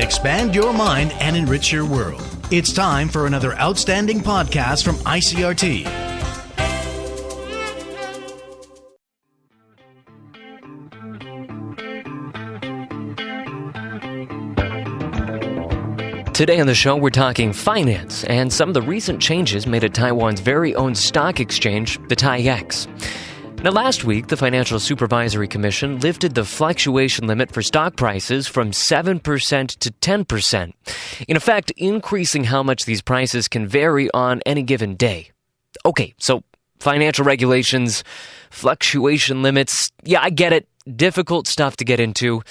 Expand your mind and enrich your world. It's time for another outstanding podcast from ICRT. Today on the show, we're talking finance and some of the recent changes made at Taiwan's very own stock exchange, the Taiex. Now, last week, the Financial Supervisory Commission lifted the fluctuation limit for stock prices from 7% to 10%, in effect, increasing how much these prices can vary on any given day. Okay, so financial regulations, fluctuation limits, yeah, I get it. Difficult stuff to get into.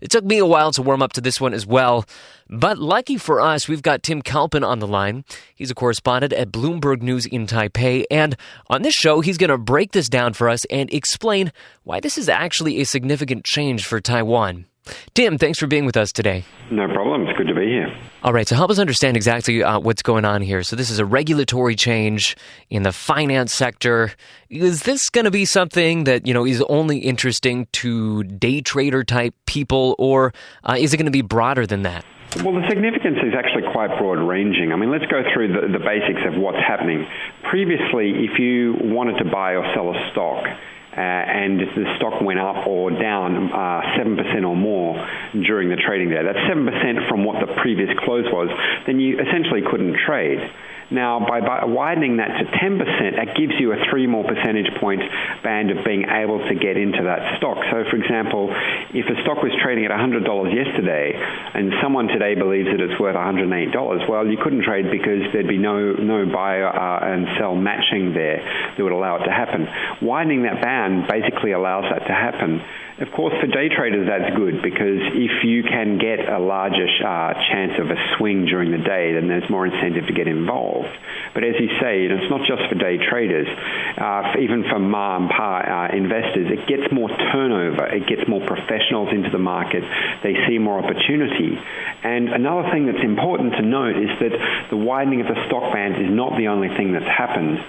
It took me a while to warm up to this one as well. But lucky for us, we've got Tim Culpan on the line. He's a correspondent at Bloomberg News in Taipei. And on this show, he's going to break this down for us and explain why this is actually a significant change for Taiwan. Tim, thanks for being with us today. No problem. It's good to be here. All right, so help us understand exactly what's going on here. So this is a regulatory change in the finance sector. Is this going to be something that, is only interesting to day trader type people, or is it going to be broader than that? Well, the significance is actually quite broad-ranging. I mean, let's go through the basics of what's happening. Previously, if you wanted to buy or sell a stock, and the stock went up or down 7% or more during the trading day, that's 7% from what the previous close was, then you essentially couldn't trade. Now, by widening that to 10%, that gives you a 3 more percentage point band of being able to get into that stock. So, for example, if a stock was trading at $100 yesterday and someone today believes that it's worth $108, well, you couldn't trade because there'd be no buy and sell matching there that would allow it to happen. Widening that band basically allows that to happen. Of course, for day traders, that's good because if you can get a larger chance of a swing during the day, then there's more incentive to get involved. But as you say, it's not just for day traders. Even for ma and pa investors, it gets more turnover. It gets more professionals into the market. They see more opportunity. And another thing that's important to note is that the widening of the stock band is not the only thing that's happened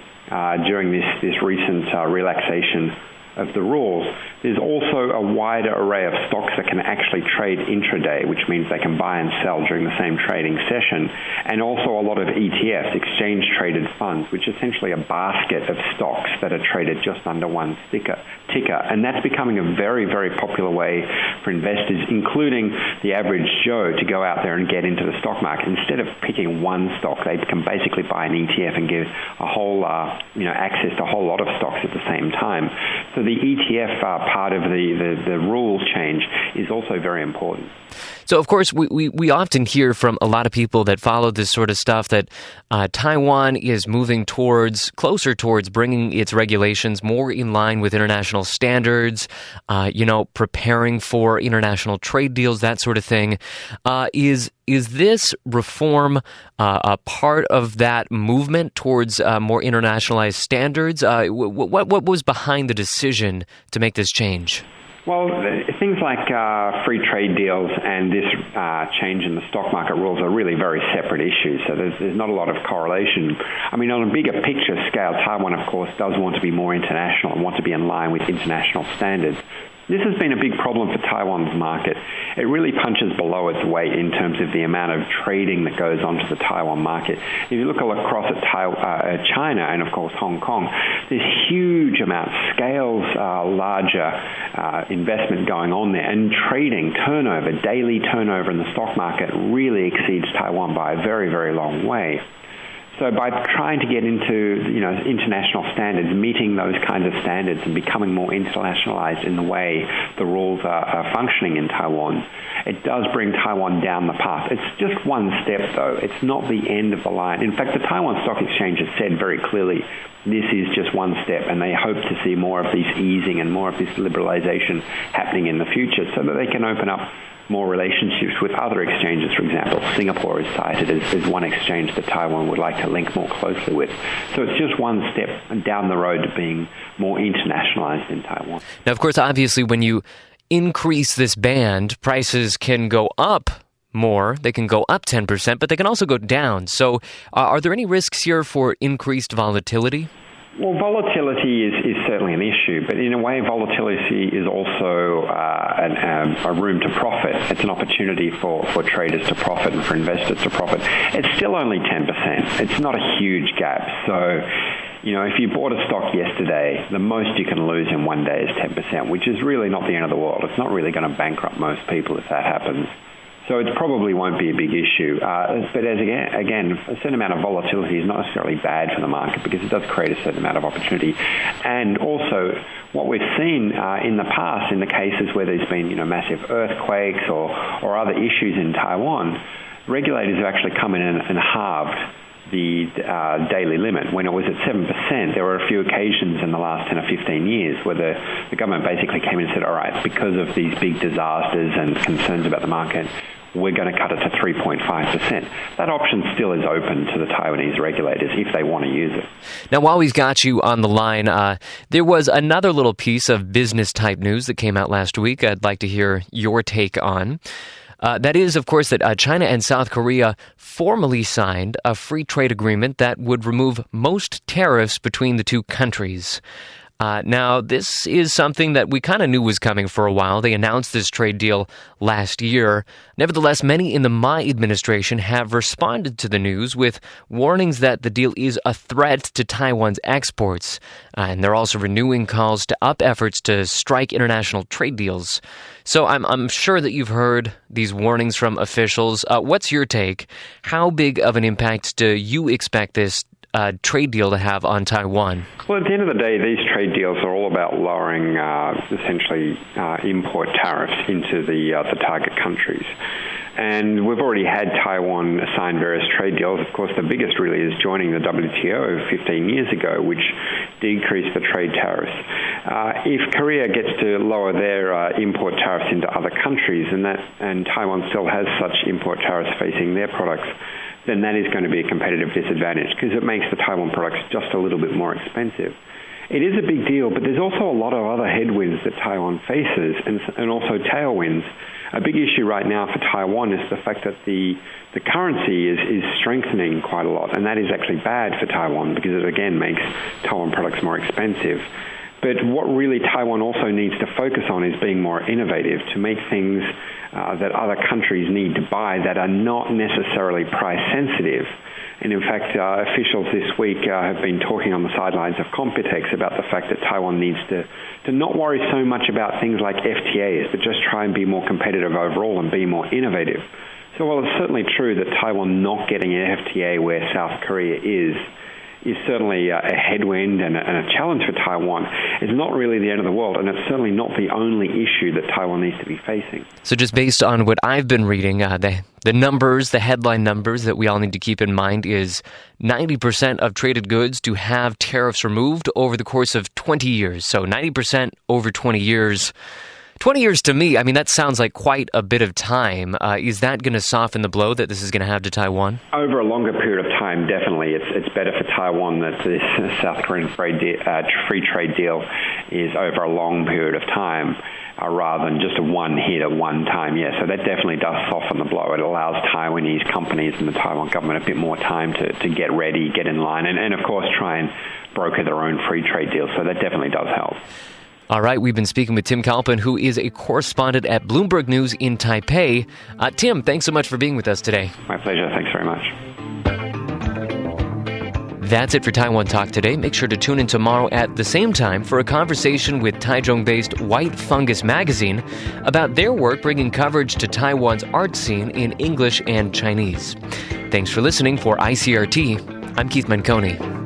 during this recent relaxation of the rules. There's also a wider array of stocks that can actually trade intraday, which means they can buy and sell during the same trading session, and also a lot of ETFs, exchange-traded funds, which is essentially a basket of stocks that are traded just under one ticker. And that's becoming a very, very popular way for investors, including the average Joe, to go out there and get into the stock market. Instead of picking one stock, they can basically buy an ETF and get a whole, access to a whole lot of stocks at the same time. So the ETF part of the rule change is also very important. So, of course, we often hear from a lot of people that follow this sort of stuff that Taiwan is moving closer towards bringing its regulations more in line with international standards, preparing for international trade deals, that sort of thing. Is this reform a part of that movement towards more internationalized standards? What was behind the decision to make this change? Well, things like free trade deals and this change in the stock market rules are really very separate issues, so there's not a lot of correlation. I mean, on a bigger picture scale, Taiwan, of course, does want to be more international and want to be in line with international standards. This has been a big problem for Taiwan's market. It really punches below its weight in terms of the amount of trading that goes onto the Taiwan market. If you look across at China and, of course, Hong Kong, there's huge amounts, scales larger investment going on there. And trading, turnover, daily turnover in the stock market really exceeds Taiwan by a very, very long way. So by trying to get into, international standards, meeting those kinds of standards and becoming more internationalized in the way the rules are functioning in Taiwan, it does bring Taiwan down the path. It's just one step, though. It's not the end of the line. In fact, the Taiwan Stock Exchange has said very clearly this is just one step, and they hope to see more of this easing and more of this liberalization happening in the future so that they can open up more relationships with other exchanges. For example, Singapore is cited as one exchange that Taiwan would like to link more closely with. So it's just one step down the road to being more internationalized in Taiwan. Now, of course, obviously, when you increase this band, prices can go up more. They can go up 10%, but they can also go down. So are there any risks here for increased volatility? Well, volatility is certainly an issue, but in a way, volatility is also a room to profit. It's an opportunity for traders to profit and for investors to profit. It's still only 10%. It's not a huge gap. So, if you bought a stock yesterday, the most you can lose in one day is 10%, which is really not the end of the world. It's not really going to bankrupt most people if that happens. So it probably won't be a big issue. But again, a certain amount of volatility is not necessarily bad for the market because it does create a certain amount of opportunity. And also, what we've seen in the past, in the cases where there's been massive earthquakes or other issues in Taiwan, regulators have actually come in and halved the daily limit. When it was at 7%, there were a few occasions in the last 10 or 15 years where the government basically came in and said, all right, because of these big disasters and concerns about the market, we're going to cut it to 3.5%. That option still is open to the Taiwanese regulators if they want to use it. Now, while we've got you on the line, there was another little piece of business-type news that came out last week I'd like to hear your take on. That is, of course, that China and South Korea formally signed a free trade agreement that would remove most tariffs between the two countries. Now, this is something that we kind of knew was coming for a while. They announced this trade deal last year. Nevertheless, many in the Ma administration have responded to the news with warnings that the deal is a threat to Taiwan's exports. And they're also renewing calls to up efforts to strike international trade deals. So I'm sure that you've heard these warnings from officials. What's your take? How big of an impact do you expect this trade deal to have on Taiwan? Well, at the end of the day, these trade deals are all about lowering, essentially, import tariffs into the target countries. And we've already had Taiwan sign various trade deals. Of course, the biggest really is joining the WTO 15 years ago, which decreased the trade tariffs. If Korea gets to lower their import tariffs into other countries, and Taiwan still has such import tariffs facing their products, then that is going to be a competitive disadvantage because it makes the Taiwan products just a little bit more expensive. It is a big deal, but there's also a lot of other headwinds that Taiwan faces and also tailwinds. A big issue right now for Taiwan is the fact that the currency is strengthening quite a lot, and that is actually bad for Taiwan because it, again, makes Taiwan products more expensive. But what really Taiwan also needs to focus on is being more innovative to make things that other countries need to buy that are not necessarily price sensitive. And in fact, officials this week have been talking on the sidelines of Computex about the fact that Taiwan needs to not worry so much about things like FTAs, but just try and be more competitive overall and be more innovative. So while it's certainly true that Taiwan not getting an FTA where South Korea is certainly a headwind and a challenge for Taiwan, it's not really the end of the world, and it's certainly not the only issue that Taiwan needs to be facing. So just based on what I've been reading, the numbers, the headline numbers that we all need to keep in mind is 90% of traded goods to have tariffs removed over the course of 20 years. So 90% over 20 years. 20 years to me, I mean, that sounds like quite a bit of time. Is that going to soften the blow that this is going to have to Taiwan? Over a longer period of time, definitely. It's better for Taiwan that this South Korean free trade deal is over a long period of time rather than just a one hit at one time. Yeah, so that definitely does soften the blow. It allows Taiwanese companies and the Taiwan government a bit more time to get ready, get in line, and of course try and broker their own free trade deals. So that definitely does help. All right, we've been speaking with Tim Culpan, who is a correspondent at Bloomberg News in Taipei. Tim, thanks so much for being with us today. My pleasure. Thanks very much. That's it for Taiwan Talk today. Make sure to tune in tomorrow at the same time for a conversation with Taichung-based White Fungus magazine about their work bringing coverage to Taiwan's art scene in English and Chinese. Thanks for listening. For ICRT, I'm Keith Manconi.